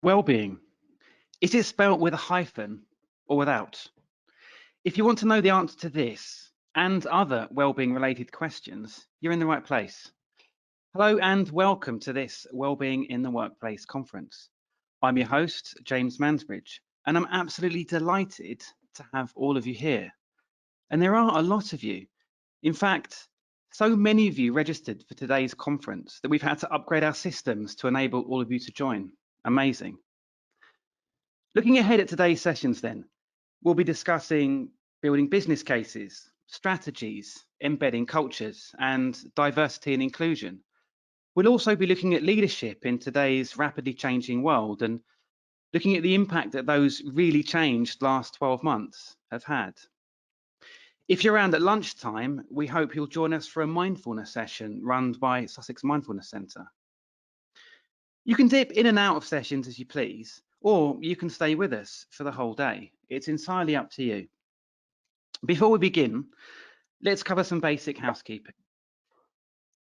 Wellbeing. Is it spelt with a hyphen or without? If you want to know the answer to this and other wellbeing related questions, you're in the right place. Hello and welcome to this Wellbeing in the Workplace conference. I'm your host, James Mansbridge, and I'm absolutely delighted to have all of you here. And there are a lot of you. In fact, so many of you registered for today's conference that we've had to upgrade our systems to enable all of you to join. Amazing. Looking ahead at today's sessions then, we'll be discussing building business cases, strategies, embedding cultures, and diversity and inclusion. We'll also be looking at leadership in today's rapidly changing world and looking at the impact that those really changed last 12 months have had. If you're around at lunchtime, we hope you'll join us for a mindfulness session run by Sussex Mindfulness Centre. You can dip in and out of sessions as you please, or you can stay with us for the whole day. It's entirely up to you. Before we begin, let's cover some basic housekeeping.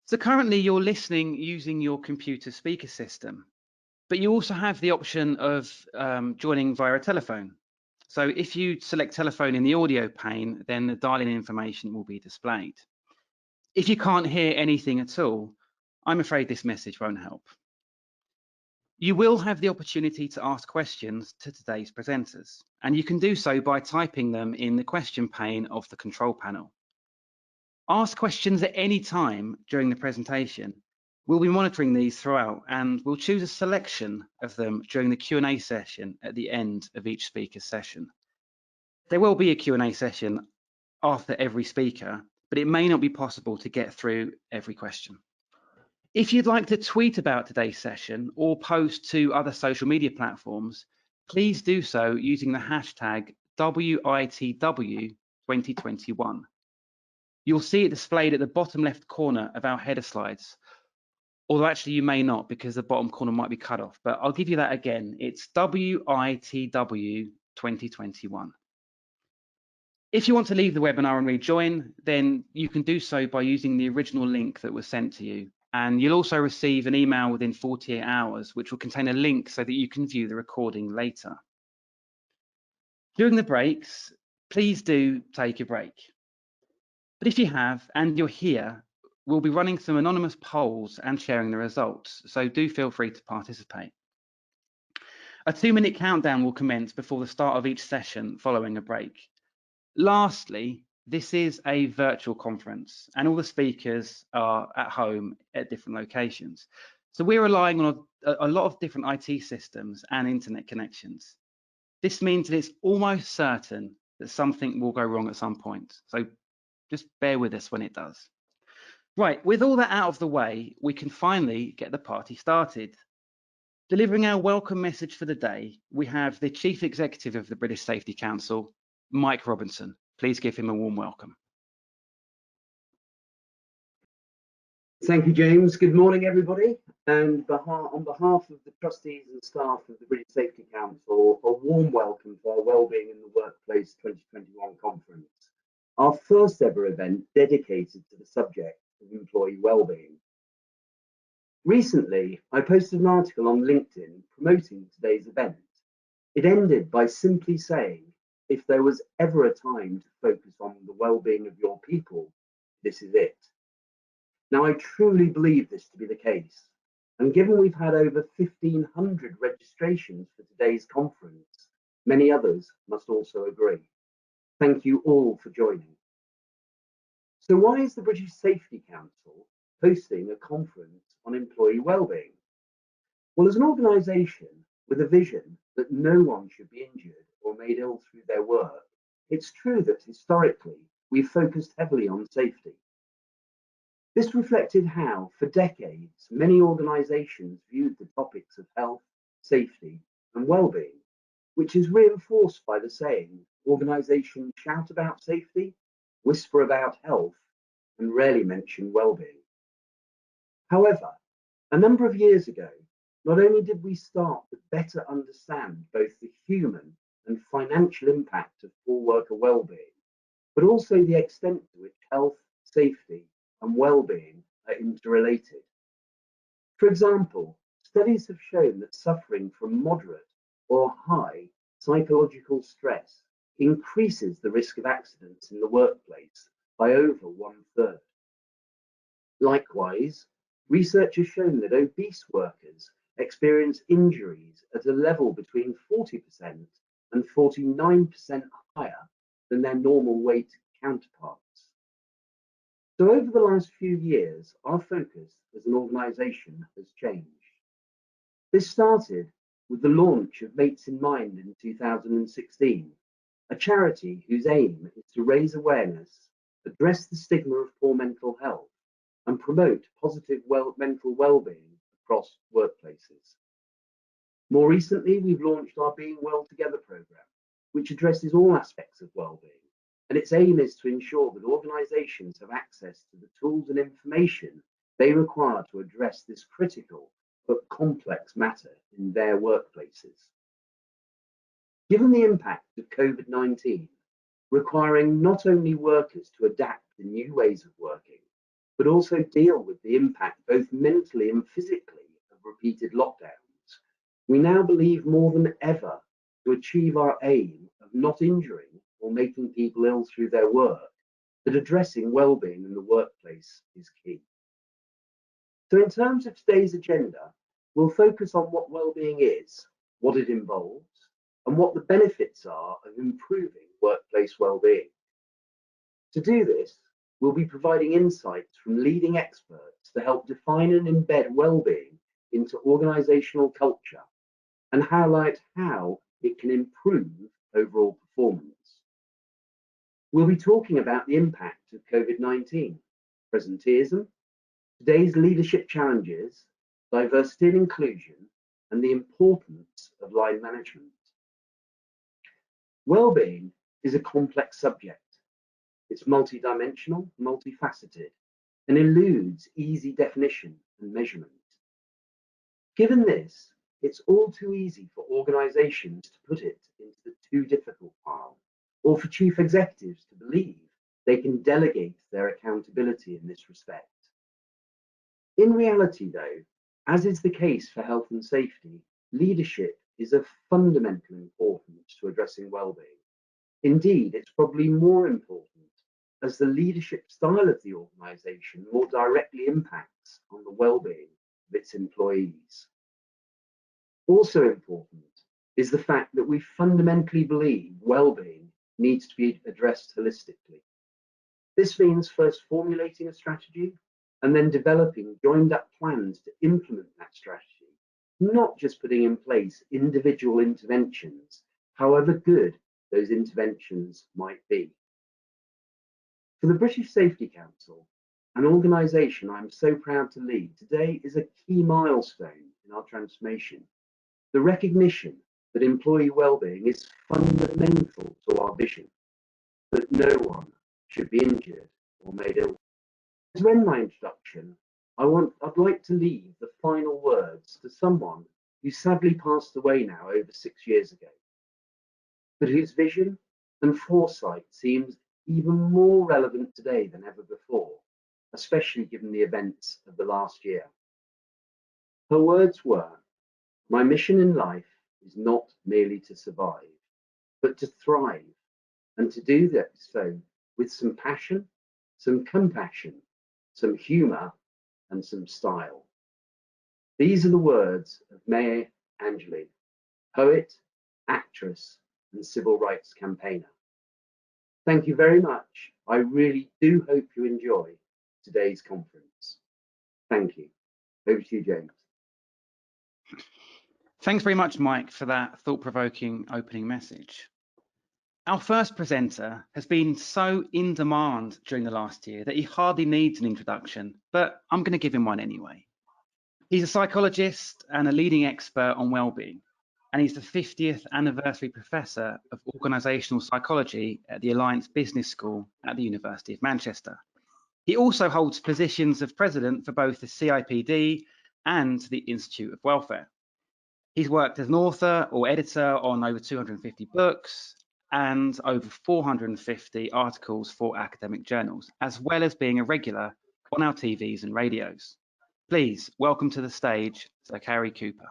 So currently you're listening using your computer speaker system, but you also have the option of joining via a telephone. So if you select telephone in the audio pane, then the dial-in information will be displayed. If you can't hear anything at all, I'm afraid this message won't help. You will have the opportunity to ask questions to today's presenters, and you can do so by typing them in the question pane of the control panel. Ask questions at any time during the presentation. We'll be monitoring these throughout, and we'll choose a selection of them during the Q&A session at the end of each speaker's session. There will be a Q&A session after every speaker, but it may not be possible to get through every question. If you'd like to tweet about today's session or post to other social media platforms, please do so using the hashtag WITW2021. You'll see it displayed at the bottom left corner of our header slides, although actually you may not because the bottom corner might be cut off, but I'll give you that again. It's WITW2021. If you want to leave the webinar and rejoin, then you can do so by using the original link that was sent to you. And you'll also receive an email within 48 hours, which will contain a link so that you can view the recording later. During the breaks, please do take a break. But if you have, and you're here, we'll be running some anonymous polls and sharing the results, so do feel free to participate. A 2-minute countdown will commence before the start of each session following a break. Lastly, this is a virtual conference and all the speakers are at home at different locations. So we're relying on a lot of different IT systems and internet connections. This means that it's almost certain that something will go wrong at some point. So just bear with us when it does. Right, with all that out of the way, we can finally get the party started. Delivering our welcome message for the day, we have the Chief Executive of the British Safety Council, Mike Robinson. Please give him a warm welcome. Thank you, James. Good morning, everybody. And on behalf of the trustees and staff of the British Safety Council, a warm welcome to our Wellbeing in the Workplace 2021 conference, our first ever event dedicated to the subject of employee wellbeing. Recently, I posted an article on LinkedIn promoting today's event. It ended by simply saying, if there was ever a time to focus on the well-being of your people, this is it. Now, I truly believe this to be the case, and given we've had over 1,500 registrations for today's conference, many others must also agree. Thank you all for joining. So why is the British Safety Council hosting a conference on employee well-being? Well, as an organisation with a vision that no one should be injured or made ill through their work, it's true that historically we've focused heavily on safety. This reflected how, for decades, many organisations viewed the topics of health, safety and well-being, which is reinforced by the saying, organisations shout about safety, whisper about health and rarely mention well-being. However, a number of years ago, not only did we start to better understand both the human and financial impact of poor worker well-being, but also the extent to which health, safety, and well-being are interrelated. For example, studies have shown that suffering from moderate or high psychological stress increases the risk of accidents in the workplace by over 1/3. Likewise, research has shown that obese workers experience injuries at a level between 40% and 49% higher than their normal weight counterparts. So over the last few years, our focus as an organisation has changed. This started with the launch of Mates in Mind in 2016, a charity whose aim is to raise awareness, address the stigma of poor mental health, and promote positive mental well-being across workplaces. More recently, we've launched our Being Well Together programme, which addresses all aspects of well-being, and its aim is to ensure that organisations have access to the tools and information they require to address this critical but complex matter in their workplaces. Given the impact of COVID-19, requiring not only workers to adapt to new ways of working, but also deal with the impact both mentally and physically of repeated lockdowns, we now believe more than ever to achieve our aim of not injuring or making people ill through their work, that addressing well-being in the workplace is key. So in terms of today's agenda, we'll focus on what well-being is, what it involves, and what the benefits are of improving workplace well-being. To do this, we'll be providing insights from leading experts to help define and embed well-being into organisational culture and highlight how it can improve overall performance. We'll be talking about the impact of COVID-19, presenteeism, today's leadership challenges, diversity and inclusion, and the importance of line management. Well-being is a complex subject. It's multidimensional, multifaceted, and eludes easy definition and measurement. Given this, it's all too easy for organisations to put it into the too difficult pile, or for chief executives to believe they can delegate their accountability in this respect. In reality, though, as is the case for health and safety, leadership is of fundamental importance to addressing well-being. Indeed, it's probably more important as the leadership style of the organisation more directly impacts on the well-being of its employees. Also important is the fact that we fundamentally believe well-being needs to be addressed holistically. This means first formulating a strategy and then developing joined-up plans to implement that strategy, not just putting in place individual interventions, however good those interventions might be. For the British Safety Council, an organisation I'm so proud to lead, today is a key milestone in our transformation. The recognition that employee wellbeing is fundamental to our vision, that no one should be injured or made ill. To end my introduction, I'd like to leave the final words to someone who sadly passed away now over 6 years ago, but whose vision and foresight seems even more relevant today than ever before, especially given the events of the last year. Her words were, "My mission in life is not merely to survive, but to thrive, and to do that so with some passion, some compassion, some humour, and some style." These are the words of Maya Angelou, poet, actress, and civil rights campaigner. Thank you very much. I really do hope you enjoy today's conference. Thank you. Over to you, James. Thanks very much, Mike, for that thought-provoking opening message. Our first presenter has been so in demand during the last year that he hardly needs an introduction, but I'm going to give him one anyway. He's a psychologist and a leading expert on well-being, and he's the 50th anniversary Professor of Organisational Psychology at the Alliance Business School at the University of Manchester. He also holds positions of President for both the CIPD and the Institute of Welfare. He's worked as an author or editor on over 250 books and over 450 articles for academic journals, as well as being a regular on our TVs and radios. Please welcome to the stage Sir Cary Cooper.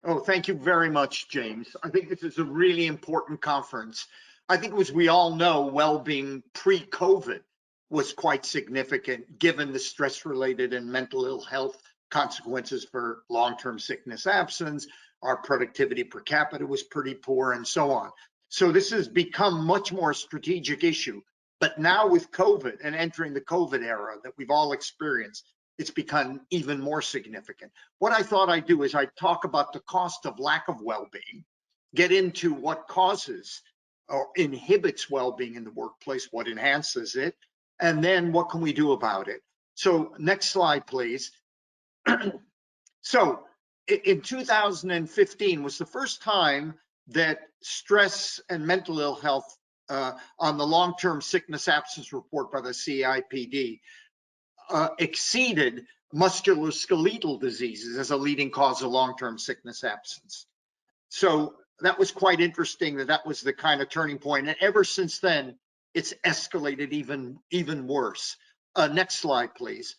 Oh, thank you very much, James. I think this is a really important conference. I think, as we all know, well-being pre-COVID was quite significant, given the stress-related and mental ill health consequences for long-term sickness absence. Our productivity per capita was pretty poor, and so on. So this has become much more strategic issue. But now with COVID and entering the COVID era that we've all experienced, it's become even more significant. What I thought I'd do is I'd talk about the cost of lack of well-being, get into what causes or inhibits well-being in the workplace, what enhances it, and then what can we do about it. So next slide, please. So in 2015 was the first time that stress and mental ill health on the long-term sickness absence report by the CIPD exceeded musculoskeletal diseases as a leading cause of long-term sickness absence. So that was quite interesting that was the kind of turning point. And ever since then, it's escalated even worse. Next slide, please.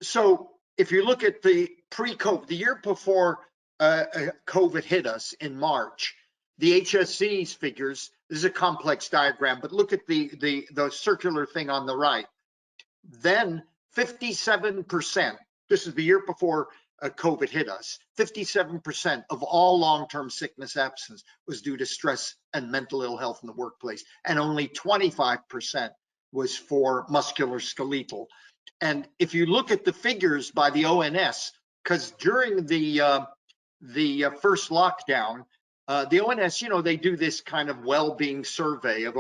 So if you look at the pre-COVID, the year before COVID hit us in March, the HSC's figures, this is a complex diagram, but look at the circular thing on the right. Then 57%, this is the year before COVID hit us, 57% of all long-term sickness absence was due to stress and mental ill health in the workplace, and only 25% was for musculoskeletal. And if you look at the figures by the ONS, because during the first lockdown, the ONS, you know, they do this kind of well-being survey of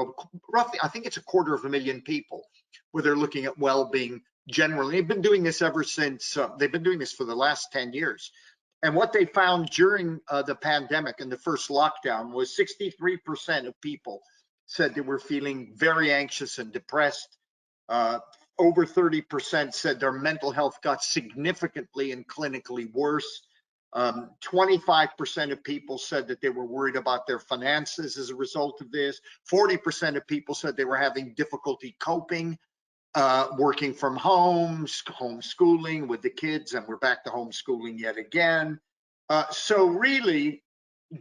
roughly, I think it's 250,000 people, where they're looking at well-being generally. They've been doing this ever since, they've been doing this for the last 10 years. And what they found during the pandemic and the first lockdown was 63% of people said they were feeling very anxious and depressed. Over 30% said their mental health got significantly and clinically worse. 25% of people said that they were worried about their finances as a result of this. 40% of people said they were having difficulty coping, working from home, homeschooling with the kids, and we're back to homeschooling yet again. So really,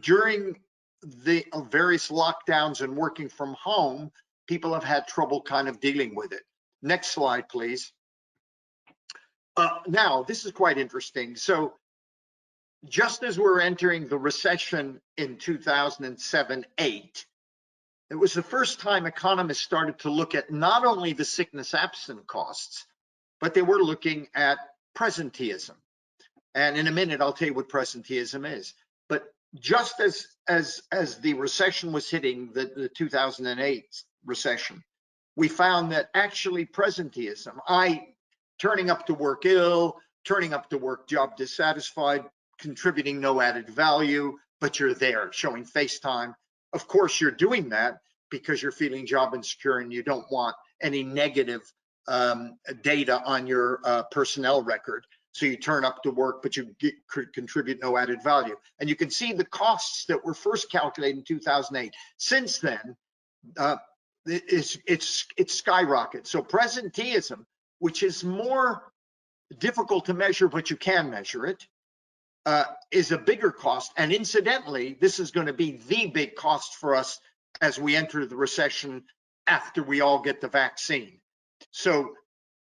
during the various lockdowns and working from home, people have had trouble kind of dealing with it. Next slide, please. Now, this is quite interesting. So just as we're entering the recession in 2007-8, it was the first time economists started to look at not only the sickness absent costs, but they were looking at presenteeism. And in a minute, I'll tell you what presenteeism is. But just as the recession was hitting, the 2008 recession, we found that actually presenteeism, turning up to work ill, turning up to work job dissatisfied, contributing no added value, but you're there showing FaceTime. Of course, you're doing that because you're feeling job insecure and you don't want any negative data on your personnel record. So you turn up to work, but you contribute no added value. And you can see the costs that were first calculated in 2008. Since then, it's skyrocketed. So presenteeism, which is more difficult to measure, but you can measure it, is a bigger cost. And incidentally, this is going to be the big cost for us as we enter the recession after we all get the vaccine. So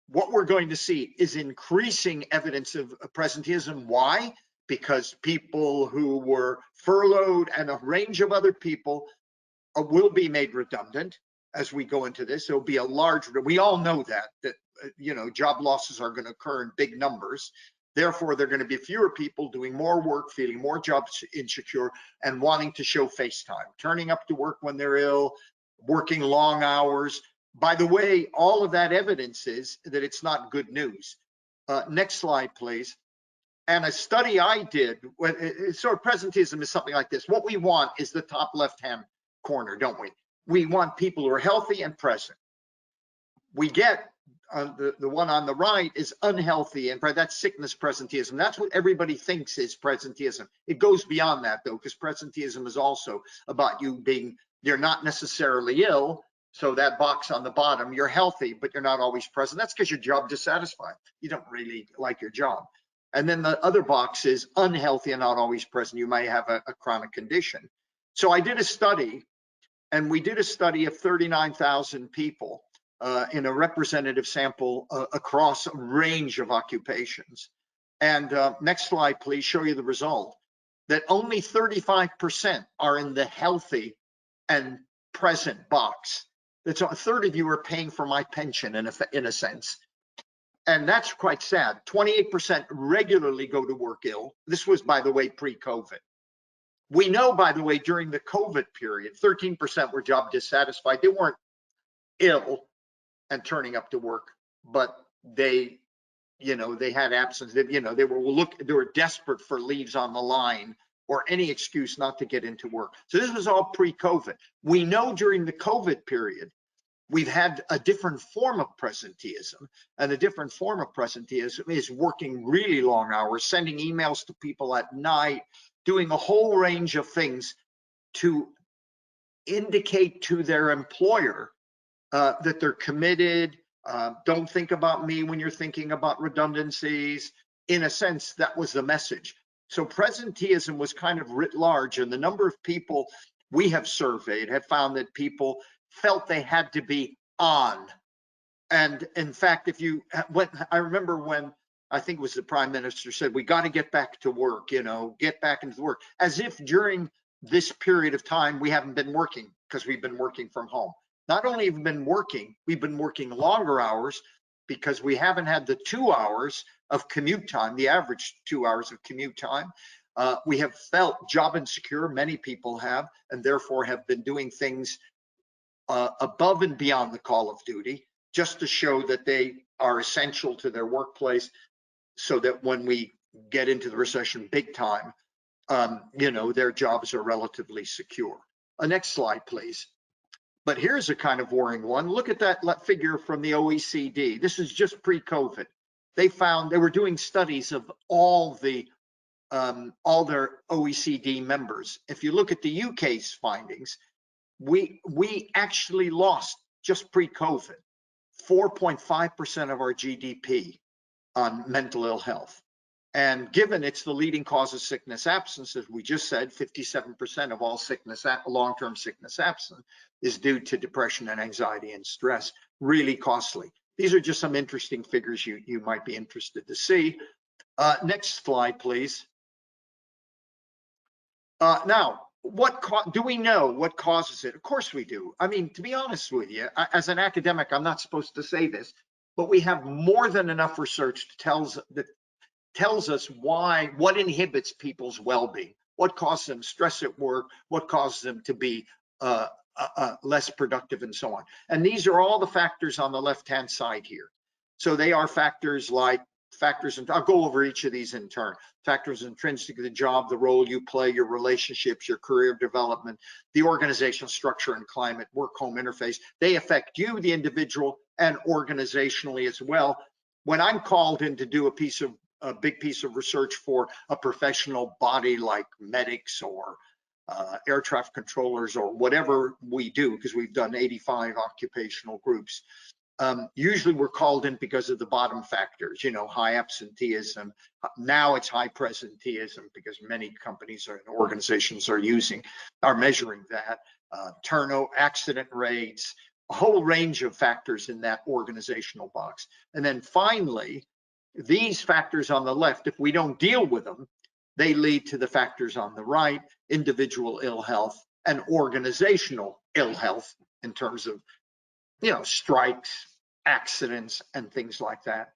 what we're going to see is increasing evidence of presenteeism. Why? Because people who were furloughed and a range of other people will be made redundant as we go into this. There'll be a large, we all know that you know, job losses are going to occur in big numbers. Therefore, there are going to be fewer people doing more work, feeling more job insecure, and wanting to show FaceTime, turning up to work when they're ill, working long hours. By the way, all of that evidence is that it's not good news. Next slide, please. And a study I did, so presenteeism is something like this. What we want is the top left-hand corner, don't we? We want people who are healthy and present. We get the one on the right is unhealthy, and that's sickness presenteeism. That's what everybody thinks is presenteeism. It goes beyond that, though, because presenteeism is also about you being, you're not necessarily ill, So that box on the bottom, you're healthy, but you're not always present. That's because you're job dissatisfied. You don't really like your job. And then the other box is unhealthy and not always present. You might have a chronic condition. So I did a study, and we did a study of 39,000 people in a representative sample across a range of occupations. And next slide, please, show you the result, that only 35% are in the healthy and present box. That's a third of you are paying for my pension in a sense. And that's quite sad. 28% regularly go to work ill. This was, by the way, pre-COVID. We know, by the way, during the COVID period, 13% were job dissatisfied. They weren't ill and turning up to work, but they had absence. They were desperate for leaves on the line or any excuse not to get into work. So this was all pre-COVID. We know during the COVID period, we've had a different form of presenteeism, and the different form of presenteeism is working really long hours, sending emails to people at night, doing a whole range of things to indicate to their employer that they're committed. Don't think about me when you're thinking about redundancies. In a sense, that was the message. So presenteeism was kind of writ large, and the number of people we have surveyed have found that people felt they had to be on. And in fact, I remember when I think it was the Prime Minister said, we got to get back to work, get back into work, as if during this period of time we haven't been working, because we've been working from home. Not only have we been working, we've been working longer hours because we haven't had the 2 hours of commute time, the average 2 hours of commute time. We have felt job insecure, many people have, and therefore have been doing things above and beyond the call of duty, just to show that they are essential to their workplace, so that when we get into the recession big time, their jobs are relatively secure. Next slide, please. But here's a kind of worrying one. Look at that figure from the OECD. This is just pre-COVID. They found they were doing studies of all their OECD members. If you look at the UK's findings, we actually lost just pre-COVID 4.5% of our GDP on mental ill health. And given it's the leading cause of sickness absence, as we just said, 57% of all sickness, long-term sickness absence, is due to depression and anxiety and stress. Really costly. These are just some interesting figures you might be interested to see. Next slide, please. Now, do we know what causes it? Of course we do. I mean, to be honest with you, as an academic, I'm not supposed to say this, but we have more than enough research that tells us what inhibits people's well-being, what causes them stress at work, what causes them to be less productive, and so on. And these are all the factors on the left-hand side here. So they are factors like and I'll go over each of these in turn. Factors intrinsic to the job, the role you play, your relationships, your career development, the organizational structure and climate, work-home interface. They affect you, the individual, and organizationally as well. When I'm called in to do a big piece of research for a professional body like medics or air traffic controllers or whatever we do, because we've done 85 occupational groups. Usually we're called in because of the bottom factors, high absenteeism. Now it's high presenteeism because many companies and organizations are measuring that. Turnover, accident rates, a whole range of factors in that organizational box. And then finally, these factors on the left, if we don't deal with them, they lead to the factors on the right, individual ill health and organizational ill health in terms of, strikes, accidents, and things like that.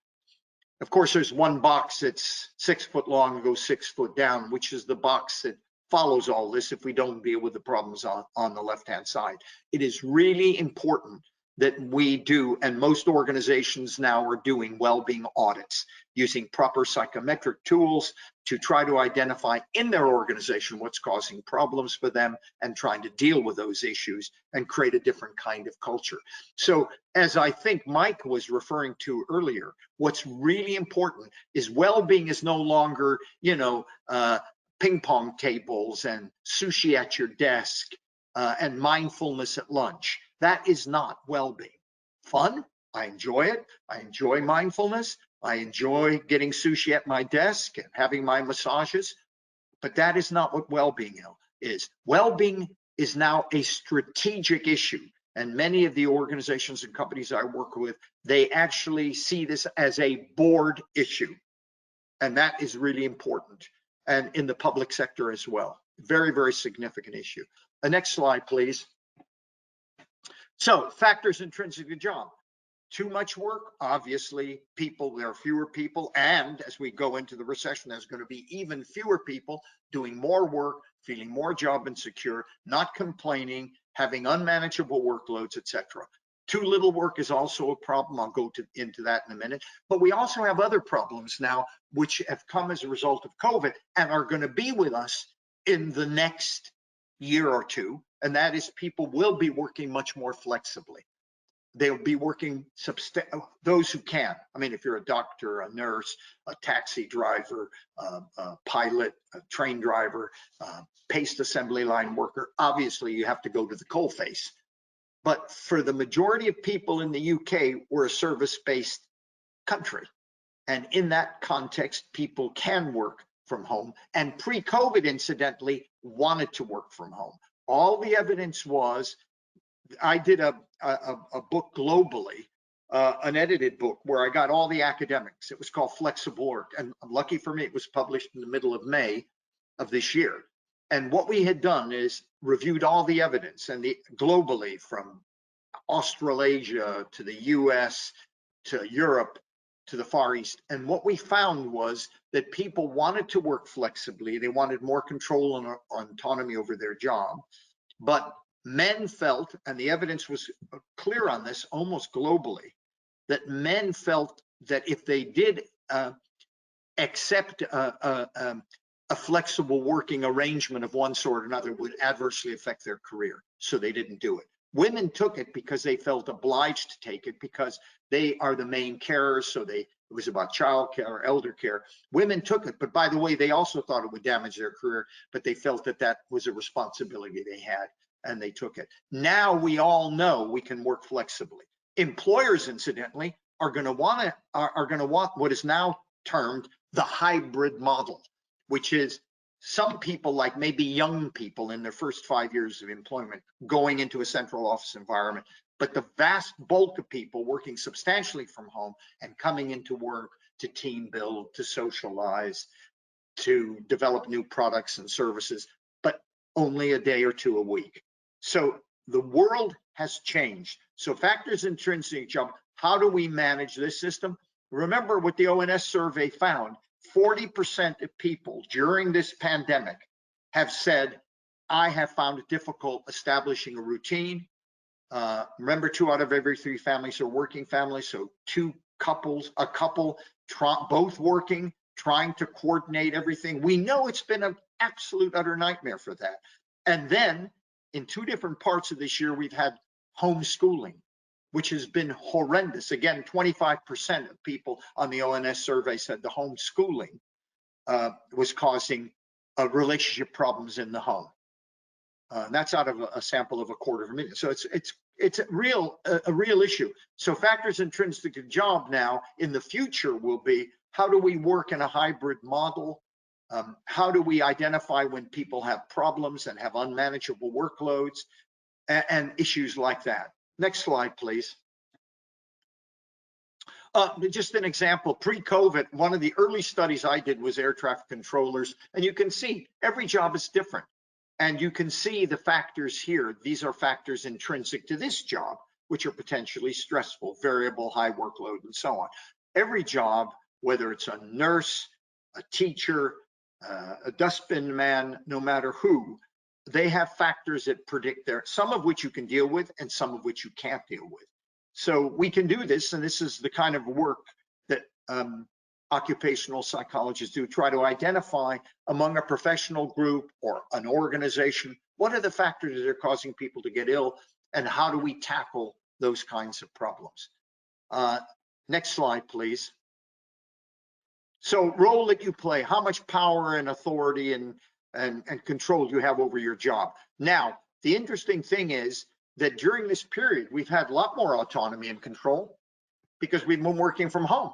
Of course, there's one box that's 6 foot long and goes 6 foot down, which is the box that follows all this if we don't deal with the problems on the left-hand side. It is really important that we do, and most organizations now are doing well-being audits using proper psychometric tools to try to identify in their organization what's causing problems for them and trying to deal with those issues and create a different kind of culture. So as I think Mike was referring to earlier, what's really important is well-being is no longer, ping pong tables and sushi at your desk and mindfulness at lunch. That is not well-being. Fun, I enjoy it. I enjoy mindfulness. I enjoy getting sushi at my desk and having my massages, but that is not what well-being is. Well-being is now a strategic issue. And many of the organizations and companies I work with, they actually see this as a board issue. And that is really important. And in the public sector as well. Very, very significant issue. The next slide, please. So factors intrinsic to job. Too much work, obviously, there are fewer people. And as we go into the recession, there's going to be even fewer people doing more work, feeling more job insecure, not complaining, having unmanageable workloads, etc. Too little work is also a problem. I'll go into that in a minute. But we also have other problems now, which have come as a result of COVID and are going to be with us in the next year or two. And that is people will be working much more flexibly. They'll be working, those who can. I mean, if you're a doctor, a nurse, a taxi driver, a pilot, a train driver, paste assembly line worker, obviously you have to go to the coalface. But for the majority of people in the UK, we're a service-based country. And in that context, people can work from home. And pre-COVID, incidentally, wanted to work from home. All the evidence was, I did a book globally, an edited book where I got all the academics. It was called Flexible Work. And lucky for me, it was published in the middle of May of this year. And what we had done is reviewed all the evidence and globally, from Australasia to the US to Europe to the Far East. And what we found was that people wanted to work flexibly. They wanted more control and autonomy over their job. But men felt, and the evidence was clear on this almost globally, that men felt that if they did accept a flexible working arrangement of one sort or another, would adversely affect their career. So they didn't do it. Women took it because they felt obliged to take it because they are the main carers. So it was about child care, elder care. Women took it, but by the way, they also thought it would damage their career, but they felt that that was a responsibility they had, and they took it. Now we all know we can work flexibly. Employers, incidentally, are going to want what is now termed the hybrid model, which is some people, like maybe young people in their first 5 years of employment, going into a central office environment, but the vast bulk of people working substantially from home and coming into work to team build, to socialize, to develop new products and services, but only a day or two a week. So the world has changed. So factors intrinsic job, how do we manage this system? Remember what the ONS survey found. 40% of people during this pandemic have said, I have found it difficult establishing a routine. Remember, 2 out of every 3 families are working families. So a couple both working, trying to coordinate everything. We know it's been an absolute utter nightmare for that. And then in 2 different parts of this year, we've had homeschooling, which has been horrendous. Again, 25% of people on the ONS survey said the homeschooling was causing relationship problems in the home. That's out of a sample of 250,000. So it's a real issue. So factors intrinsic to job now in the future will be, how do we work in a hybrid model? How do we identify when people have problems and have unmanageable workloads and issues like that? Next slide, please. Just an example, pre-COVID, one of the early studies I did was air traffic controllers, and you can see every job is different. And you can see the factors here. These are factors intrinsic to this job, which are potentially stressful, variable, high workload, and so on. Every job, whether it's a nurse, a teacher, a dustbin man, no matter who, they have factors that predict some of which you can deal with and some of which you can't deal with. So we can do this, and this is the kind of work that occupational psychologists do, try to identify among a professional group or an organization, what are the factors that are causing people to get ill, and how do we tackle those kinds of problems? Next slide, please. So role that you play, how much power and authority and control you have over your job. Now, the interesting thing is that during this period, we've had a lot more autonomy and control because we've been working from home.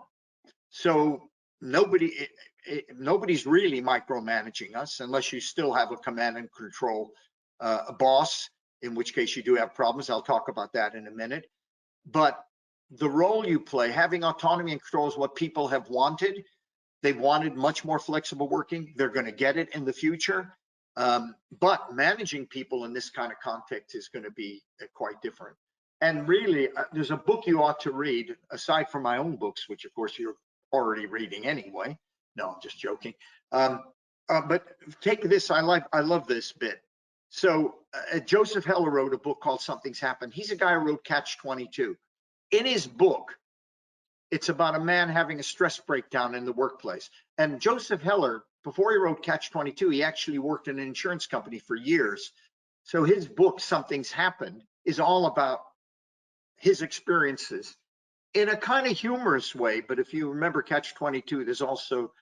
So nobody's really micromanaging us unless you still have a command and control boss, in which case you do have problems. I'll talk about that in a minute. But the role you play, having autonomy and control, is what people have wanted. They wanted much more flexible working. They're going to get it in the future. But managing people in this kind of context is going to be quite different. And really, there's a book you ought to read, aside from my own books, which of course you're already reading anyway. No, I'm just joking. But take this, I love this bit. So Joseph Heller wrote a book called Something's Happened. He's a guy who wrote Catch-22. In his book, it's about a man having a stress breakdown in the workplace. And Joseph Heller, before he wrote Catch-22, he actually worked in an insurance company for years. So his book, Something's Happened, is all about his experiences in a kind of humorous way. But if you remember Catch-22, there's also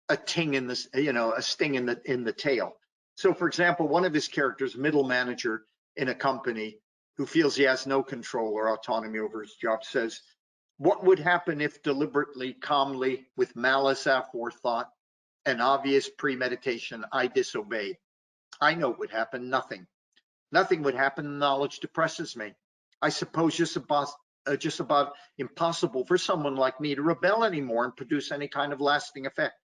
a ting in this, a sting in the tail. So for example, one of his characters, middle manager in a company who feels he has no control or autonomy over his job, says, what would happen if deliberately, calmly, with malice aforethought and obvious premeditation, I disobeyed? I know what would happen, nothing. Nothing would happen, knowledge depresses me. I suppose just about impossible for someone like me to rebel anymore and produce any kind of lasting effect.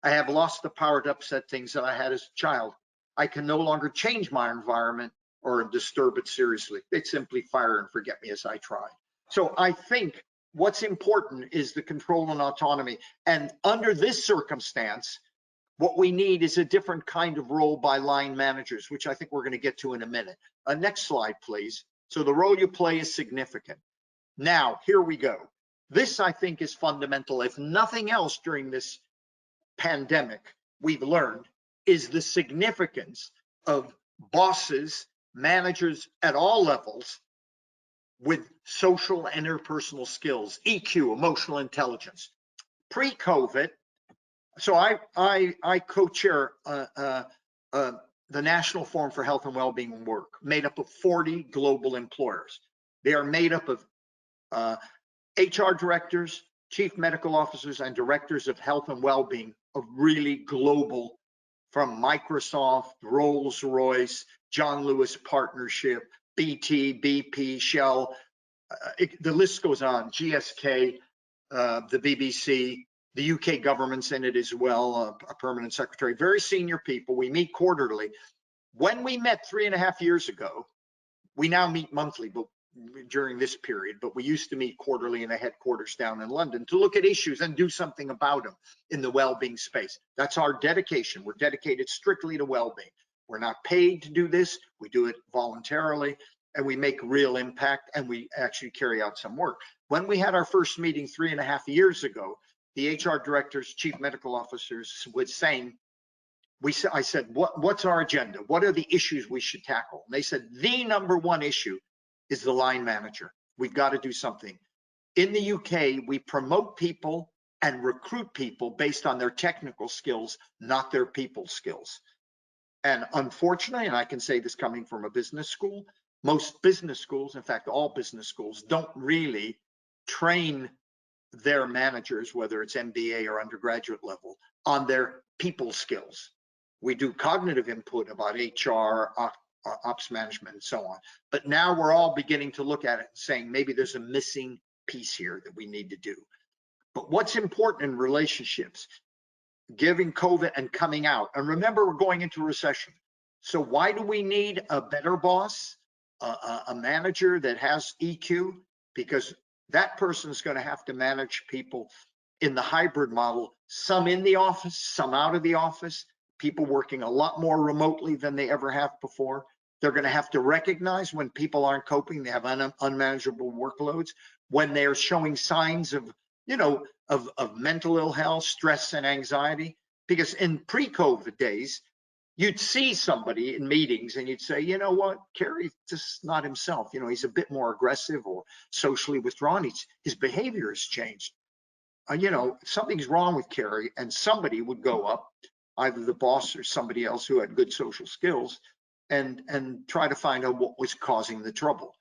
I have lost the power to upset things that I had as a child. I can no longer change my environment or disturb it seriously. They'd simply fire and forget me as I tried. So I think what's important is the control and autonomy. And under this circumstance, what we need is a different kind of role by line managers, which I think we're going to get to in a minute. Next slide, please. So the role you play is significant. Now, here we go. This, I think, is fundamental. If nothing else during this pandemic we've learned is the significance of bosses, managers at all levels with social and interpersonal skills, EQ, emotional intelligence. Pre-COVID, so I co-chair the National Forum for Health and Wellbeing and Work, made up of 40 global employers. They are made up of HR directors, chief medical officers, and directors of health and well-being of really global, from Microsoft, Rolls-Royce, John Lewis Partnership, BT, BP, Shell, the list goes on, GSK, the BBC, the UK government's in it as well, a permanent secretary, very senior people. We meet quarterly. When we met 3.5 years ago, we now meet monthly, but during this period, but we used to meet quarterly in the headquarters down in London to look at issues and do something about them in the well-being space. That's our dedication. We're dedicated strictly to well-being. We're not paid to do this. We do it voluntarily, and we make real impact, and we actually carry out some work. When we had our first meeting 3.5 years ago, the HR directors, chief medical officers was saying, I said, what's our agenda? What are the issues we should tackle? And they said, the number one issue is the line manager. We've got to do something. In the UK, we promote people and recruit people based on their technical skills, not their people skills. And unfortunately, and I can say this coming from a business school, most business schools, in fact, all business schools, don't really train their managers, whether it's MBA or undergraduate level, on their people skills. We do cognitive input about HR, ops management, and so on. But now we're all beginning to look at it and saying maybe there's a missing piece here that we need to do. But what's important in relationships, giving COVID and coming out, and remember, we're going into recession. So why do we need a better boss, a manager that has EQ? Because that person is going to have to manage people in the hybrid model, some in the office, some out of the office, people working a lot more remotely than they ever have before. They're going to have to recognize when people aren't coping, they have unmanageable workloads, when they're showing signs of, of mental ill health, stress and anxiety. Because in pre-COVID days, you'd see somebody in meetings and you'd say, you know what, Cary's just not himself. He's a bit more aggressive or socially withdrawn. His behavior has changed. Something's wrong with Cary, and somebody would go up, either the boss or somebody else who had good social skills, and try to find out what was causing the trouble.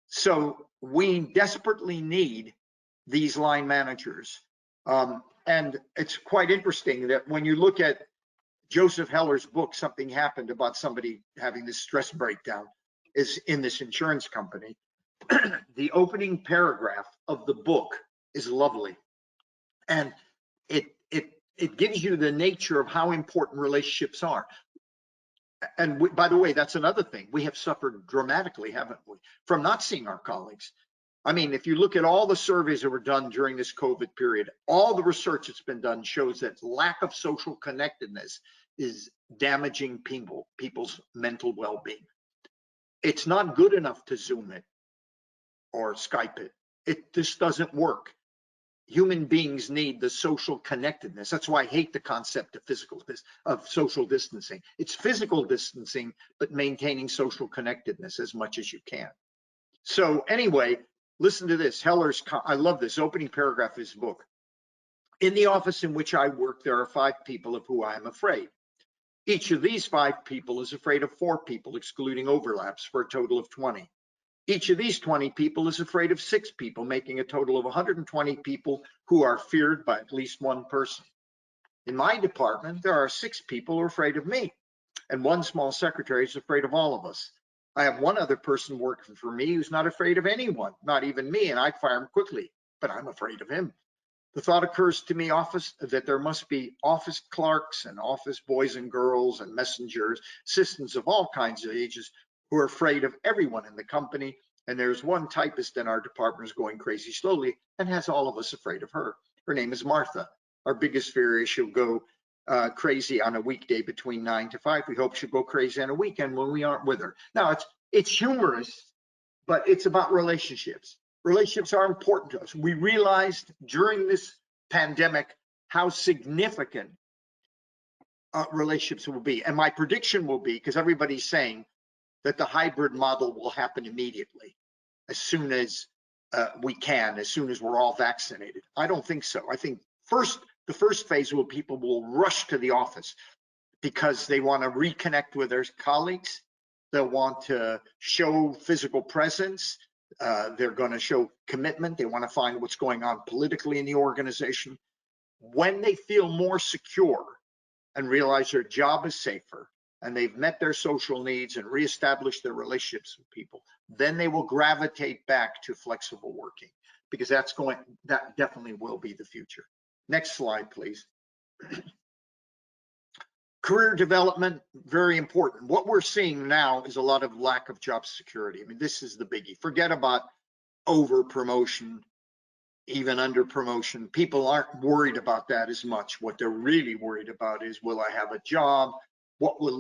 So we desperately need these line managers. And it's quite interesting that when you look at Joseph Heller's book, Something Happened, about somebody having this stress breakdown is in this insurance company. The opening paragraph of the book is lovely. And it gives you the nature of how important relationships are. And by the way, that's another thing. We have suffered dramatically, haven't we, from not seeing our colleagues. I mean, if you look at all the surveys that were done during this COVID period, all the research that's been done shows that lack of social connectedness is damaging people's mental well-being. It's not good enough to Zoom it or Skype it. It just doesn't work. Human beings need the social connectedness. That's why I hate the concept of social distancing. It's physical distancing, but maintaining social connectedness as much as you can. So anyway, listen to this. I love this opening paragraph of his book. In the office in which I work, there are 5 people of who I am afraid. Each of these 5 people is afraid of 4 people, excluding overlaps, for a total of 20. Each of these 20 people is afraid of 6 people, making a total of 120 people who are feared by at least one person. In my department, there are 6 people who are afraid of me, and 1 small secretary is afraid of all of us. I have 1 other person working for me who's not afraid of anyone, not even me, and I'd fire him quickly, but I'm afraid of him. The thought occurs to me that there must be office clerks and office boys and girls and messengers, assistants of all kinds of ages, who are afraid of everyone in the company. And there's one typist in our department who's going crazy slowly and has all of us afraid of her. Her name is Martha. Our biggest fear is she'll go crazy on a weekday between 9 to 5. We hope she'll go crazy on a weekend when we aren't with her. Now, it's humorous, but it's about relationships. Relationships are important to us. We realized during this pandemic how significant relationships will be. And my prediction will be, because everybody's saying that the hybrid model will happen immediately, as soon as we can, as soon as we're all vaccinated. I don't think so. I think the first phase will people will rush to the office because they want to reconnect with their colleagues. They'll want to show physical presence. They're going to show commitment. They want to find what's going on politically in the organization. When they feel more secure and realize their job is safer and they've met their social needs and reestablished their relationships with people, then they will gravitate back to flexible working, because that definitely will be the future. Next slide, please. Career development, very important. What we're seeing now is a lot of lack of job security. I mean, this is the biggie. Forget about over promotion, even under promotion. People aren't worried about that as much. What they're really worried about is, will I have a job? What will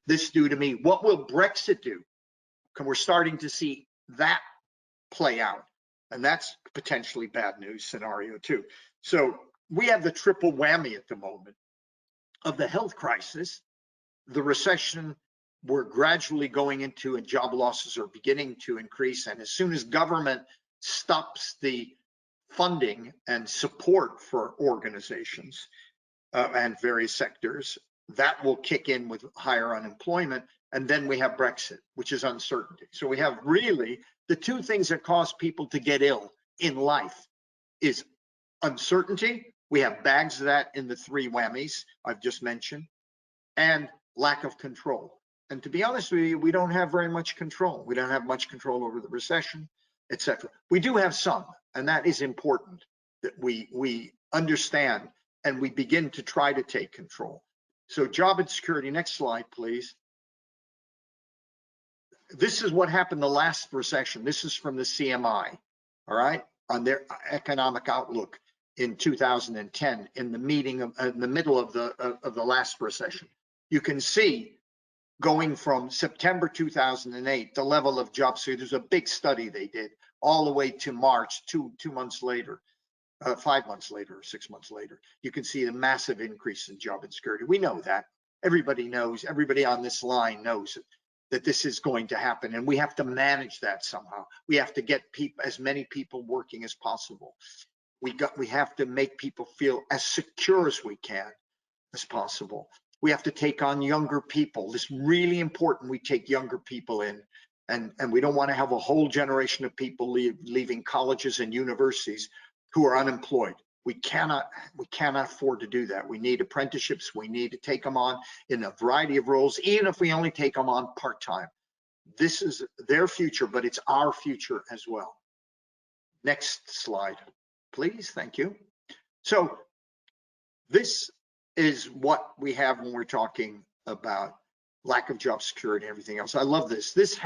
this do to me? What will Brexit do? Because we're starting to see that play out. And that's potentially bad news scenario too. So we have the triple whammy at the moment of the health crisis, the recession we're gradually going into, and job losses are beginning to increase. And as soon as government stops the funding and support for organizations and various sectors, that will kick in with higher unemployment. And then we have Brexit, which is uncertainty. So we have really the 2 things that cause people to get ill in life is uncertainty. We have bags of that in the 3 whammies I've just mentioned, and lack of control. And to be honest with you, we don't have very much control. We don't have much control over the recession, etc. We do have some, and that is important that we understand and we begin to try to take control. So job insecurity, next slide, please. This is what happened the last recession. This is from the CMI, all right, on their economic outlook in 2010, in the middle of the last recession. You can see going from September 2008, the level of job security. There's a big study they did all the way to March, two months later, 5 months later, 6 months later. You can see the massive increase in job insecurity. We know that. Everybody knows. Everybody on this line knows that this is going to happen, and we have to manage that somehow. We have to get as many people working as possible. We have to make people feel as secure as we can as possible. We have to take on younger people. It's really important we take younger people in And we don't want to have a whole generation of people leaving colleges and universities who are unemployed. We cannot afford to do that. We need apprenticeships. We need to take them on in a variety of roles, even if we only take them on part-time. This is their future, but it's our future as well. Next slide, please. Thank you. So this is what we have when we're talking about lack of job security and everything else. I love this. This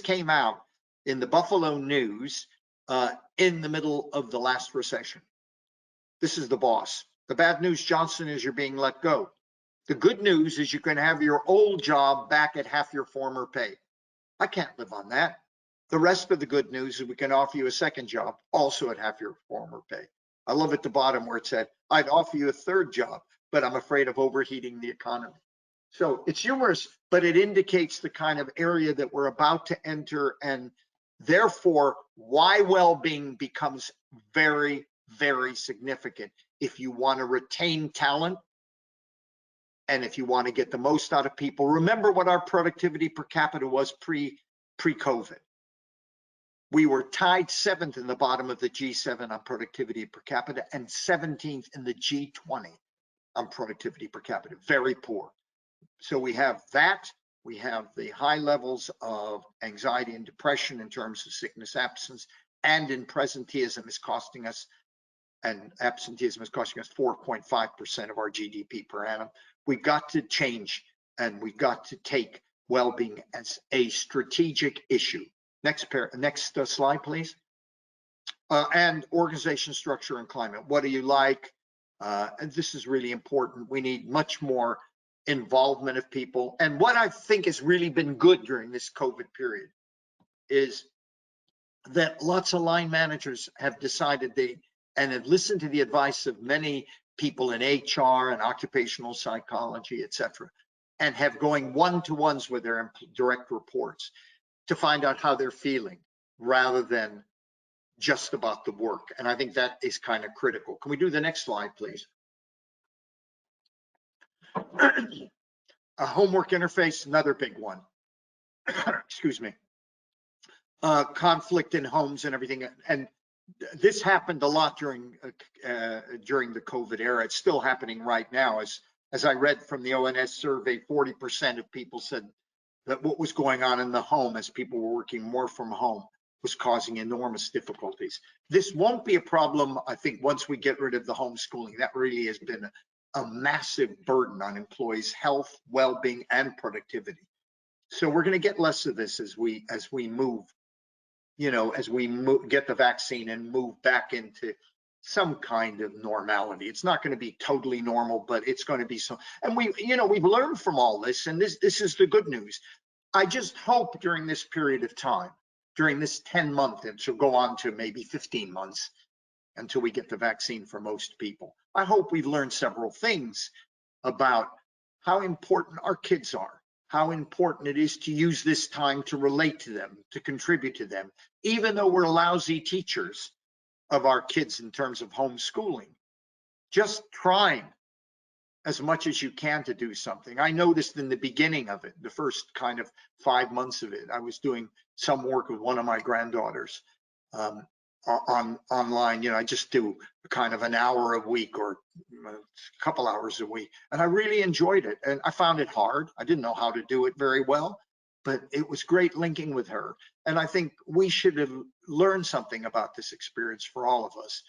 came out in the Buffalo News in the middle of the last recession. This is the boss. The bad news, Johnson, is you're being let go. The good news is you can have your old job back at half your former pay. I can't live on that. The rest of the good news is we can offer you a second job, also at half your former pay. I love at the bottom where it said, I'd offer you a third job, but I'm afraid of overheating the economy. So it's humorous, but it indicates the kind of area that we're about to enter, and therefore why well-being becomes very, very significant if you want to retain talent and if you want to get the most out of people. Remember what our productivity per capita was pre-COVID. We were tied 7th in the bottom of the G7 on productivity per capita and 17th in the G20 on productivity per capita. Very poor. So we have that. We have the high levels of anxiety and depression in terms of sickness absence, and in presenteeism is costing us, and absenteeism is costing us 4.5% of our GDP per annum. We've got to change, and we've got to take well-being as a strategic issue. Next slide, please. And organization structure and climate. What do you like? And this is really important. We need much more involvement of people. And what I think has really been good during this COVID period is that lots of line managers have decided and have listened to the advice of many people in HR and occupational psychology, etc., and have going one-to-ones with their direct reports to find out how they're feeling rather than just about the work. And I think that is kind of critical. Can we do the next slide, please? A homework interface, another big one. Excuse me. Conflict in homes and everything. And this happened a lot during the COVID era. It's still happening right now. As I read from the ONS survey, 40% of people said that what was going on in the home as people were working more from home was causing enormous difficulties. This won't be a problem, I think, once we get rid of the homeschooling. That really has been a massive burden on employees' health, well-being, and productivity. So we're going to get less of this as we move, get the vaccine and move back into some kind of normality. It's not going to be totally normal, but it's going to be some. And we've learned from all this, and this is the good news. I just hope during this period of time, during this 10 months, and to go on to maybe 15 months until we get the vaccine for most people, I hope we've learned several things about how important our kids are, how important it is to use this time to relate to them, to contribute to them, even though we're lousy teachers of our kids in terms of homeschooling. Just trying as much as you can to do something. I noticed in the beginning of it, the first kind of 5 months of it, I was doing some work with one of my granddaughters online. I just do kind of an hour a week or a couple hours a week, and I really enjoyed it. And I found it hard. I didn't know how to do it very well, but it was great linking with her. And I think we should have learned something about this experience for all of us,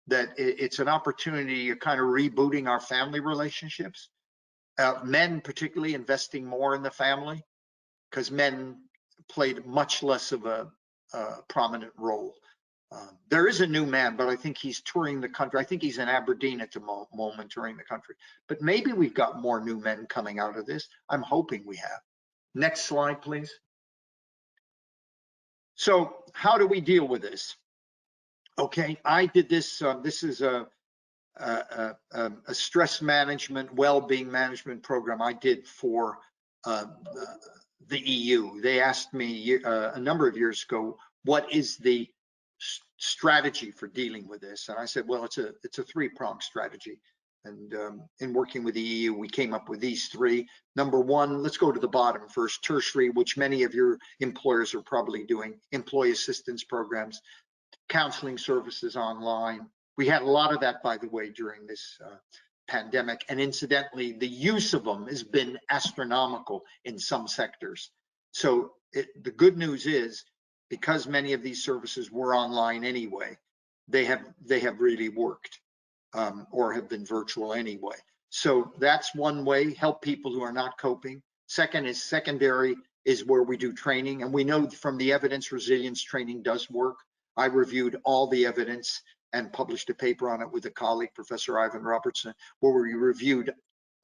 that it's an opportunity of kind of rebooting our family relationships. Men particularly investing more in the family, because men played much less of a prominent role. There is a new man, but I think he's touring the country. I think he's in Aberdeen at the moment touring the country. But maybe we've got more new men coming out of this. I'm hoping we have. Next slide, please. So how do we deal with this? Okay, I did this. This is a stress management, well-being management program I did for the EU. They asked me a number of years ago, what is the strategy for dealing with this? And I said, well, it's a three-pronged strategy. And in working with the EU, we came up with these three. Number one, let's go to the bottom first, tertiary, which many of your employers are probably doing, employee assistance programs, counseling services online. We had a lot of that, by the way, during this pandemic. And incidentally, the use of them has been astronomical in some sectors. So the good news is, because many of these services were online anyway, they have really worked, or have been virtual anyway. So that's one way, help people who are not coping. Second is secondary, is where we do training. And we know from the evidence, resilience training does work. I reviewed all the evidence and published a paper on it with a colleague, Professor Ivan Robertson, where we reviewed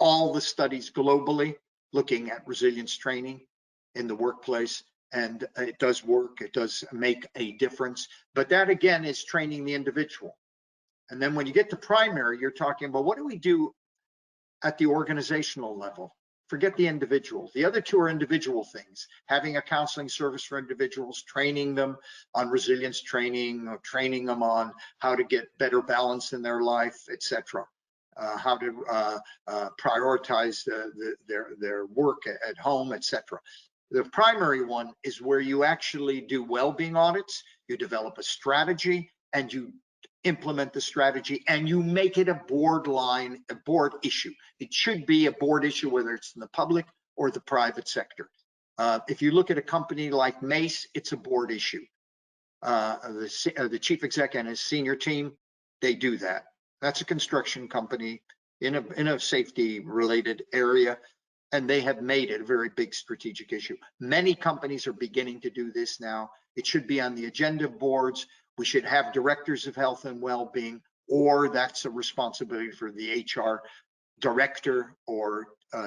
all the studies globally looking at resilience training in the workplace. And it does work, it does make a difference. But that again is training the individual. And then when you get to primary, you're talking about what do we do at the organizational level? Forget the individual. The other two are individual things. Having a counseling service for individuals, training them on resilience training, or training them on how to get better balance in their life, etc. How to prioritize their work at home, etc. The primary one is where you actually do well-being audits, you develop a strategy, and you implement the strategy, and you make it a board issue. It should be a board issue, whether it's in the public or the private sector. If you look at a company like Mace, it's a board issue. The chief exec and his senior team, they do that. That's a construction company in a safety related area, and they have made it a very big strategic issue. Many companies are beginning to do this now. It should be on the agenda of boards. We should have directors of health and well-being, or that's a responsibility for the HR director or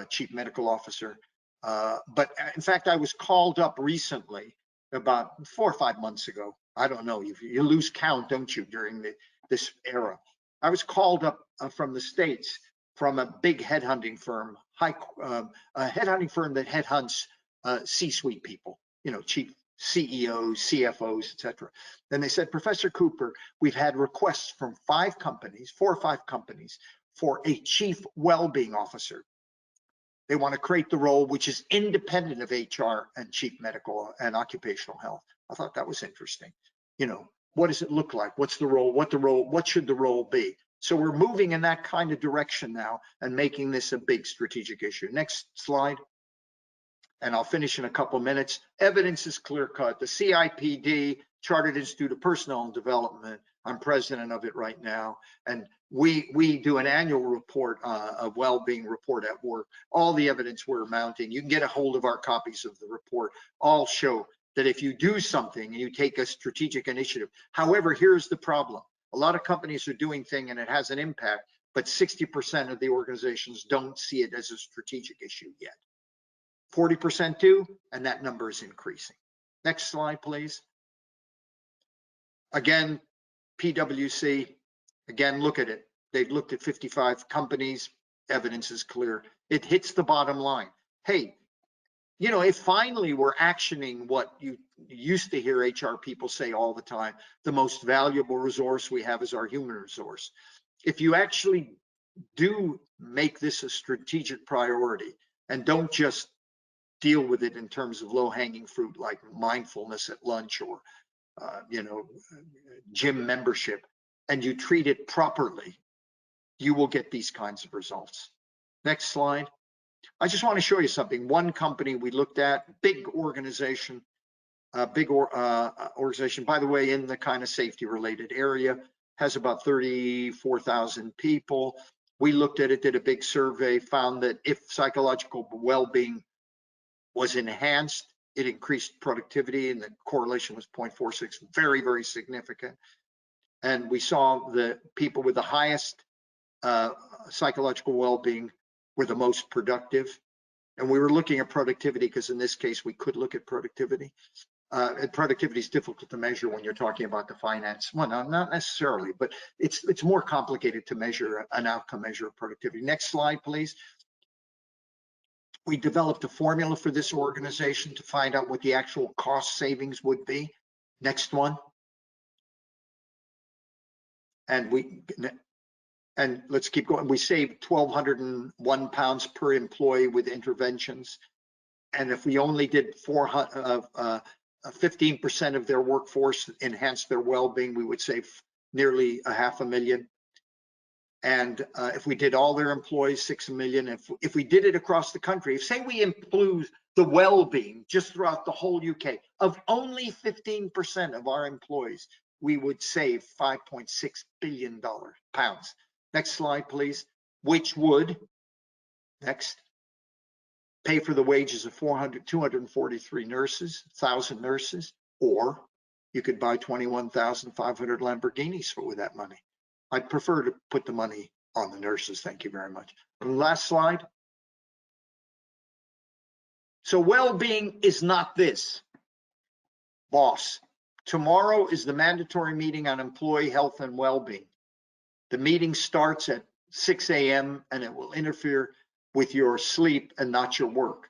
chief medical officer. But in fact, I was called up recently, about 4 or 5 months ago. I don't know, you lose count, don't you, during this era. I was called up from the States from a big headhunting firm, a headhunting firm that headhunts C-suite people, chief CEOs, CFOs, etc. Then they said, Professor Cooper, we've had requests from 4 or 5 companies, for a chief well-being officer. They want to create the role which is independent of HR and chief medical and occupational health. I thought that was interesting. What does it look like? What's the role? What should the role be? So we're moving in that kind of direction now and making this a big strategic issue. Next slide. And I'll finish in a couple minutes. Evidence is clear cut. The CIPD, Chartered Institute of Personnel Development, I'm president of it right now. And we do an annual report, a well-being report at work. All the evidence we're mounting, you can get a hold of our copies of the report, all show that if you do something and you take a strategic initiative. However, here's the problem. A lot of companies are doing things and it has an impact, but 60% of the organizations don't see it as a strategic issue yet. 40% do, and that number is increasing. Next slide, please. Again, PwC, again, look at it. They've looked at 55 companies. Evidence is clear. It hits the bottom line. Hey, if finally we're actioning what you used to hear HR people say all the time, the most valuable resource we have is our human resource. If you actually do make this a strategic priority and don't just deal with it in terms of low-hanging fruit like mindfulness at lunch or gym membership, and you treat it properly, you will get these kinds of results. Next slide. I just want to show you something. One company we looked at, big organization, organization, by the way, in the kind of safety related area, has about 34,000 people. We looked at it, did a big survey, found that if psychological well-being was enhanced, it increased productivity, and the correlation was 0.46, very, very significant. And we saw the people with the highest psychological well-being were the most productive. And we were looking at productivity because in this case, we could look at productivity. And productivity is difficult to measure when you're talking about the finance. Well, no, not necessarily, but it's more complicated to measure an outcome measure of productivity. Next slide, please. We developed a formula for this organization to find out what the actual cost savings would be. Next one. And And let's keep going. We saved 1,201 pounds per employee with interventions. And if we only did 15% of their workforce enhance their well-being, we would save nearly 500,000. And if we did all their employees, 6 million. If we did it across the country, if say we improve the well-being just throughout the whole UK of only 15% of our employees, we would save 5.6 billion pounds. Next slide, please. Which would, next, pay for the wages of 243 nurses, 1,000 nurses, or you could buy 21,500 Lamborghinis with that money. I'd prefer to put the money on the nurses. Thank you very much. Last slide. So well-being is not this. Boss, tomorrow is the mandatory meeting on employee health and well-being. The meeting starts at 6 a.m. and it will interfere with your sleep and not your work.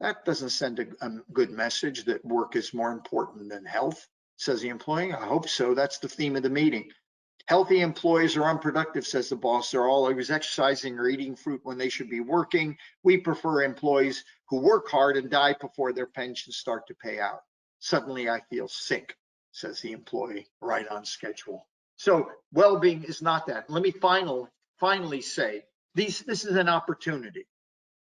That doesn't send a good message that work is more important than health, says the employee. I hope so. That's the theme of the meeting. Healthy employees are unproductive, says the boss. They're always exercising or eating fruit when they should be working. We prefer employees who work hard and die before their pensions start to pay out. Suddenly I feel sick, says the employee, right on schedule. So well-being is not that. Let me finally say, this is an opportunity.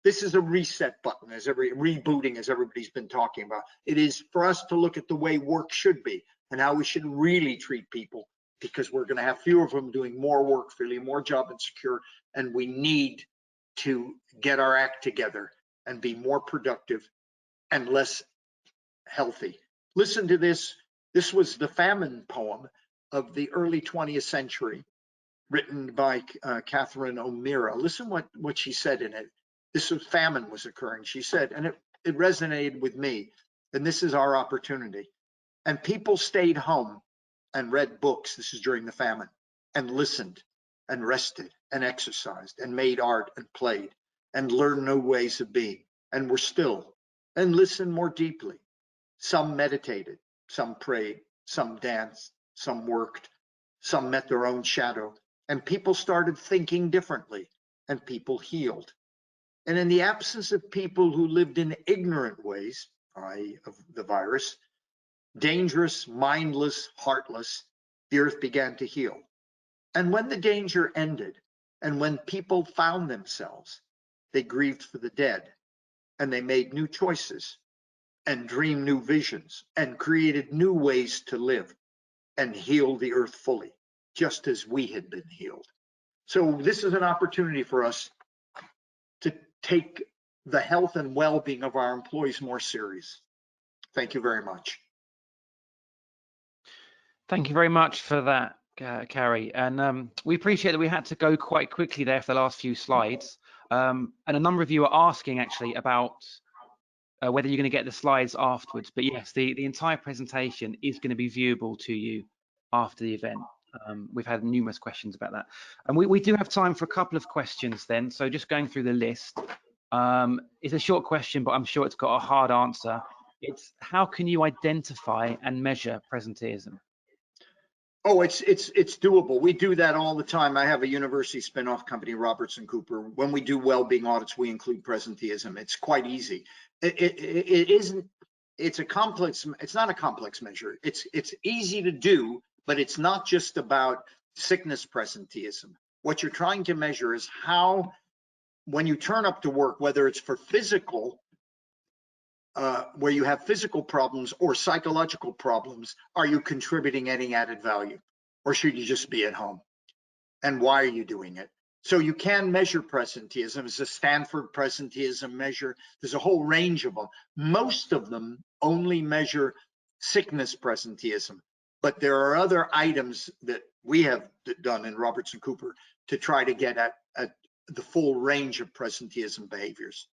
This is a reset button, rebooting, as everybody's been talking about. It is for us to look at the way work should be and how we should really treat people, because we're going to have fewer of them doing more work, feeling more job insecure, and we need to get our act together and be more productive and less healthy. Listen to this. This was the famine poem of the early 20th century, written by Catherine O'Meara. Listen what she said in it. This was famine was occurring. She said, and it resonated with me, and this is our opportunity. And people stayed home and read books. This is during the famine, and listened and rested and exercised and made art and played and learned new ways of being and were still and listened more deeply. Some meditated, some prayed, some danced, some worked, some met their own shadow, and people started thinking differently, and people healed. And in the absence of people who lived in ignorant ways, i.e. of the virus, dangerous, mindless, heartless, the earth began to heal. And when the danger ended, and when people found themselves, they grieved for the dead, and they made new choices, and dreamed new visions, and created new ways to live, and healed the earth fully, just as we had been healed. So this is an opportunity for us to take the health and well-being of our employees more serious. Thank you very much. Thank you very much for that, Cary. And we appreciate that we had to go quite quickly there for the last few slides. And a number of you are asking actually about whether you're going to get the slides afterwards. But yes, the entire presentation is going to be viewable to you after the event. We've had numerous questions about that. And we do have time for a couple of questions then. So just going through the list. It's a short question, but I'm sure it's got a hard answer. It's how can you identify and measure presenteeism? Oh, it's doable. We do that all the time. I have a university spin-off company, Robertson Cooper. When we do well-being audits, we include presenteeism. It's quite easy. It isn't. It's a complex. It's not a complex measure. It's easy to do, but it's not just about sickness presenteeism. What you're trying to measure is how, when you turn up to work, whether it's for physical, where you have physical problems or psychological problems, are you contributing any added value, or should you just be at home? And why are you doing it? So you can measure presenteeism. It's a Stanford presenteeism measure. There's a whole range of them. Most of them only measure sickness presenteeism, but there are other items that we have done in Robertson Cooper to try to get at the full range of presenteeism behaviors.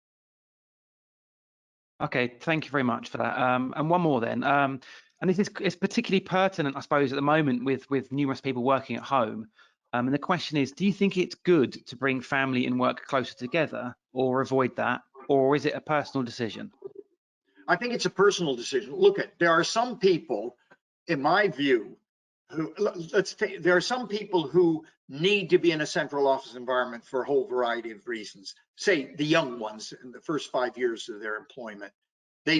Okay, thank you very much for that. And one more then, and this is particularly pertinent, I suppose, at the moment with numerous people working at home. And the question is, do you think it's good to bring family and work closer together, or avoid that, or is it a personal decision? I think it's a personal decision. Look, there are some people, in my view, there are some people who need to be in a central office environment for a whole variety of reasons. Say the young ones in the first 5 years of their employment. They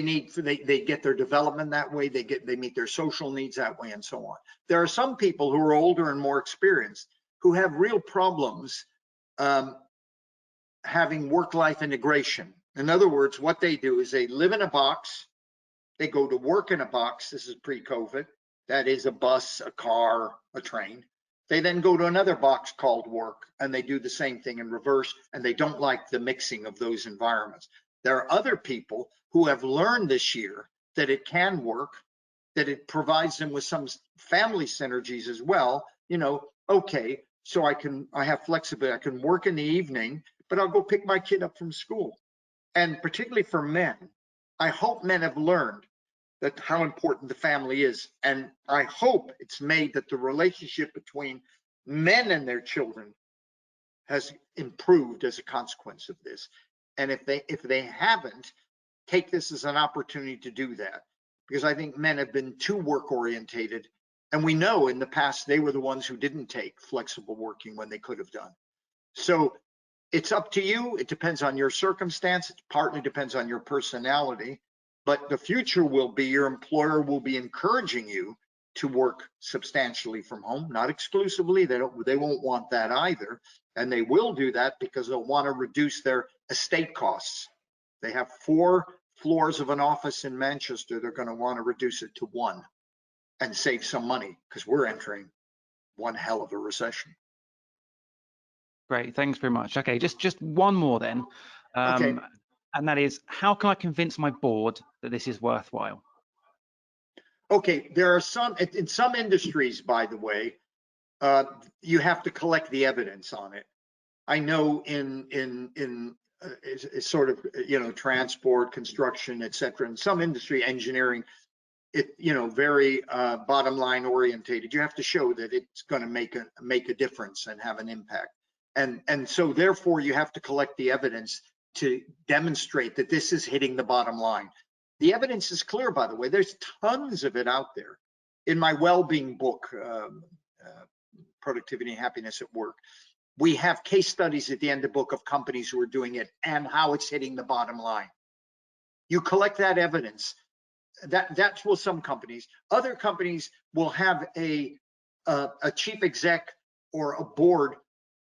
get their development that way, they meet their social needs that way, and so on. There are some people who are older and more experienced who have real problems having work-life integration. In other words, what they do is they live in a box, they go to work in a box. This is pre-COVID. That is a bus, a car, a train. They then go to another box called work, and they do the same thing in reverse, and they don't like the mixing of those environments. There are other people who have learned this year that it can work, that it provides them with some family synergies as well. You know, okay, so I have flexibility. I can work in the evening, but I'll go pick my kid up from school. And particularly for men, I hope men have learned that how important the family is. And I hope it's made that the relationship between men and their children has improved as a consequence of this. And if they haven't, take this as an opportunity to do that, because I think men have been too work orientated. And we know in the past, they were the ones who didn't take flexible working when they could have done. So it's up to you. It depends on your circumstance. It partly depends on your personality, but the future will be your employer will be encouraging you to work substantially from home, not exclusively. They won't want that either. And they will do that because they'll want to reduce their estate costs. They have 4 floors of an office in Manchester. They're going to want to reduce it to 1 and save some money because we're entering one hell of a recession. Great, thanks very much. Okay, just one more then. Okay. And that is, how can I convince my board that this is worthwhile? Okay, there are some, in some industries, by the way, you have to collect the evidence on it. I know in sort of, you know, transport, construction, et cetera, in some industry, engineering, it, you know, very bottom line orientated. You have to show that it's going to make a difference and have an impact. And so therefore you have to collect the evidence to demonstrate that this is hitting the bottom line. The evidence is clear, by the way. There's tons of it out there. In my Wellbeing book, Productivity and Happiness at Work, we have case studies at the end of the book of companies who are doing it and how it's hitting the bottom line. You collect that evidence. That's what some companies. Other companies will have a chief exec or a board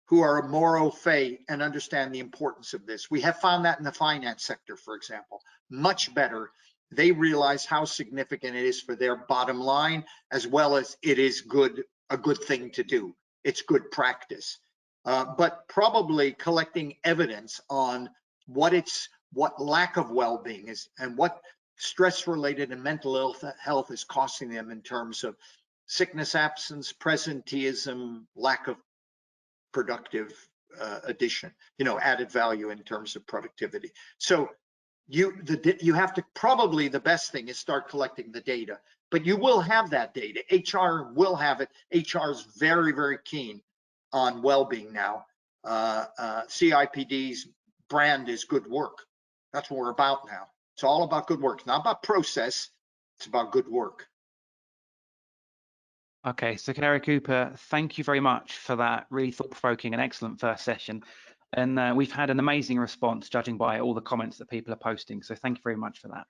who are more au fait and understand the importance of this. We have found that in the finance sector, for example, much better. They realize how significant it is for their bottom line, as well as it is a good thing to do. It's good practice. But probably collecting evidence on what lack of well-being is and what stress-related and mental health is costing them in terms of sickness, absence, presenteeism, lack of productive addition, you know, added value in terms of productivity. So you have to, probably the best thing is start collecting the data, but you will have that data. HR will have it. HR is very, very keen on well-being now. CIPD's brand is good work. That's what we're about now. It's all about good work. It's not about process. It's about good work. Okay, so Cary Cooper, thank you very much for that really thought-provoking and excellent first session. And we've had an amazing response, judging by all the comments that people are posting. So thank you very much for that.